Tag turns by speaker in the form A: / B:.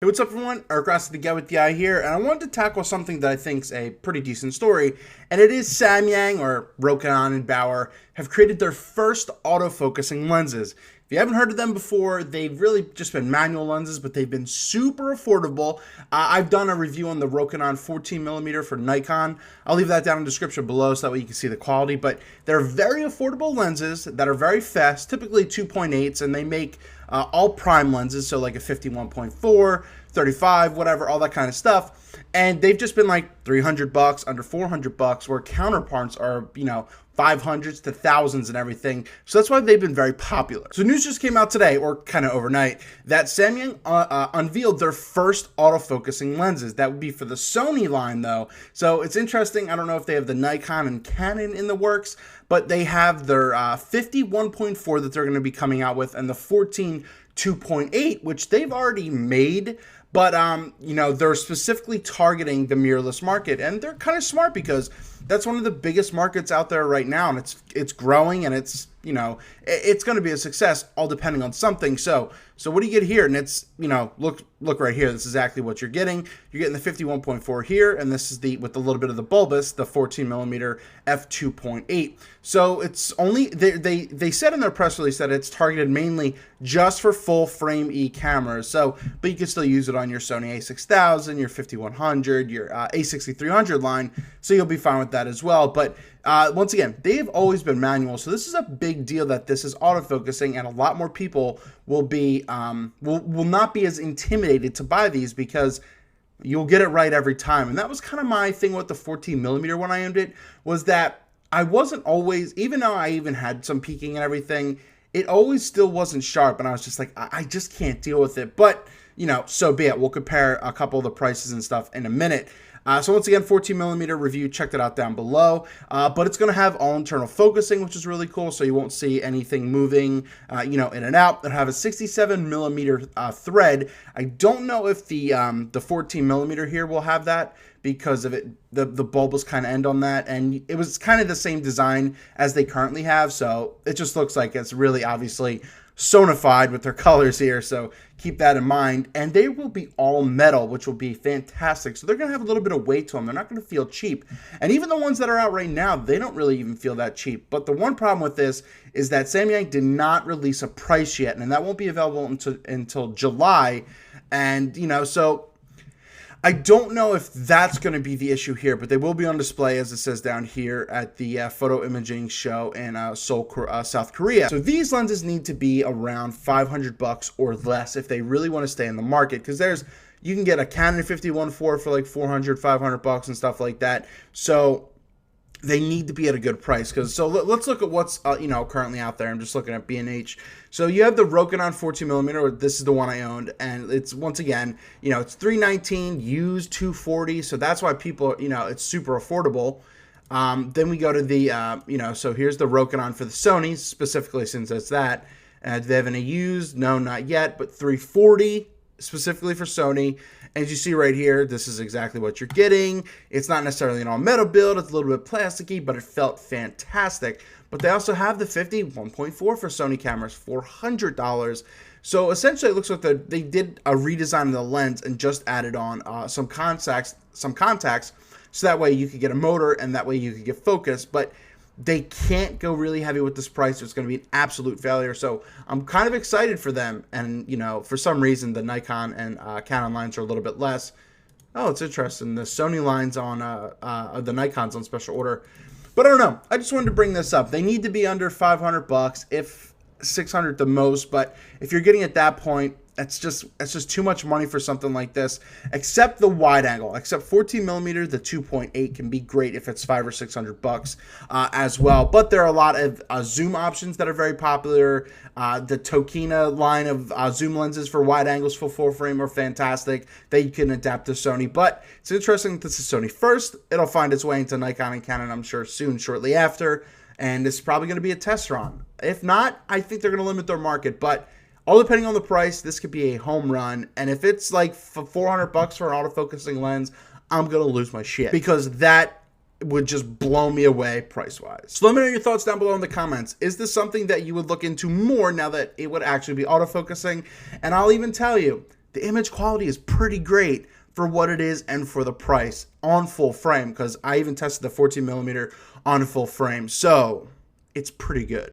A: Hey, what's up everyone? Eric Rossi, the guy with the eye here, and I wanted to tackle something that I think is a pretty decent story, and it is Samyang, or Rokinon and Bauer, have created their first autofocusing lenses. If you haven't heard of them before, they've really just been manual lenses, but they've been super affordable. I've done a review on the Rokinon 14mm for Nikon. I'll leave that down in the description below so that way you can see the quality, but they're very affordable lenses that are very fast, typically 2.8s, and they make all prime lenses, so like a 51.4, 35, whatever, all that kind of stuff. And they've just been like $300, under $400, where counterparts are, 500s to thousands and everything. So that's why they've been very popular. So news just came out today, or kind of overnight, that Samyang unveiled their first autofocusing lenses. That would be for the Sony line though. So it's interesting. I don't know if they have the Nikon and Canon in the works, but they have their 51.4 that they're going to be coming out with, and the 14 2.8, which they've already made. But, they're specifically targeting the mirrorless market, and they're kind of smart because that's one of the biggest markets out there right now, and it's growing, and it's going to be a success, all depending on something. So what do you get here? And it's, look right here. This is exactly what you're getting. You're getting the 51.4 here, and this is with a little bit of the bulbous, the 14mm f2.8. So it's only, they said in their press release that it's targeted mainly just for full frame E cameras. So, but you can still use it on your Sony a6000, your 5100, your a6300 line. So you'll be fine with that as well. But once again, they've always been manual, so this is a big deal that this is autofocusing, and a lot more people will be will not be as intimidated to buy these because you'll get it right every time. And that was kind of my thing with the 14mm when I owned it, was that I wasn't always, even though I even had some peaking and everything, it always still wasn't sharp, and I was just like, I just can't deal with it. But so be it. We'll compare a couple of the prices and stuff in a minute. So once again, 14mm review, check that out down below. But it's going to have all internal focusing, which is really cool, so you won't see anything moving, in and out. It'll have a 67mm thread. I don't know if the 14mm here will have that, because of it, the bulbous kind of end on that, and it was kind of the same design as they currently have, so it just looks like it's really obviously Sonified with their colors here, so keep that in mind. And they will be all metal, which will be fantastic. So they're going to have a little bit of weight to them. They're not going to feel cheap. And even the ones that are out right now, they don't really even feel that cheap. But the one problem with this is that Samyang did not release a price yet, and that won't be available until July. And, so I don't know if that's going to be the issue here, but they will be on display, as it says down here, at the photo imaging show in Seoul, South Korea. So these lenses need to be around $500 or less if they really want to stay in the market, because you can get a Canon 51.4 for like $400, $500 and stuff like that. So they need to be at a good price. So let's look at what's currently out there. I'm just looking at B&H. So you have the Rokinon 14mm. This is the one I owned, and it's, once again, it's $319, used $240. So that's why people, it's super affordable. Then we go to the so here's the Rokinon for the Sony, specifically, since it's that. Do they have any used? No, not yet, but $340 specifically for Sony. As you see right here, this is exactly what you're getting. It's not necessarily an all-metal build. It's a little bit plasticky, but it felt fantastic. But they also have the 51.4 for Sony cameras, $400. So essentially, it looks like they did a redesign of the lens and just added on some contacts, so that way you could get a motor and that way you could get focus. But they can't go really heavy with this price. It's going to be an absolute failure. So I'm kind of excited for them. And, for some reason, the Nikon and Canon lines are a little bit less. Oh, it's interesting. The Sony lines on the Nikon's on special order. But I don't know. I just wanted to bring this up. They need to be under $500, if $600 the most. But if you're getting at that point, it's just too much money for something like this. Except the wide angle, except 14mm, the 2.8 can be great if it's $500 or $600 as well. But there are a lot of zoom options that are very popular. The Tokina line of zoom lenses for wide angles for full frame are fantastic. They can adapt to Sony. But it's interesting that this is Sony first. It'll find its way into Nikon and Canon, I'm sure, soon, shortly after. And it's probably going to be a test run. If not, I think they're going to limit their market. But all depending on the price, this could be a home run. And if it's like $400 for an autofocusing lens, I'm going to lose my shit, because that would just blow me away price-wise. So let me know your thoughts down below in the comments. Is this something that you would look into more now that it would actually be autofocusing? And I'll even tell you, the image quality is pretty great for what it is and for the price on full frame, because I even tested the 14mm on full frame, so it's pretty good.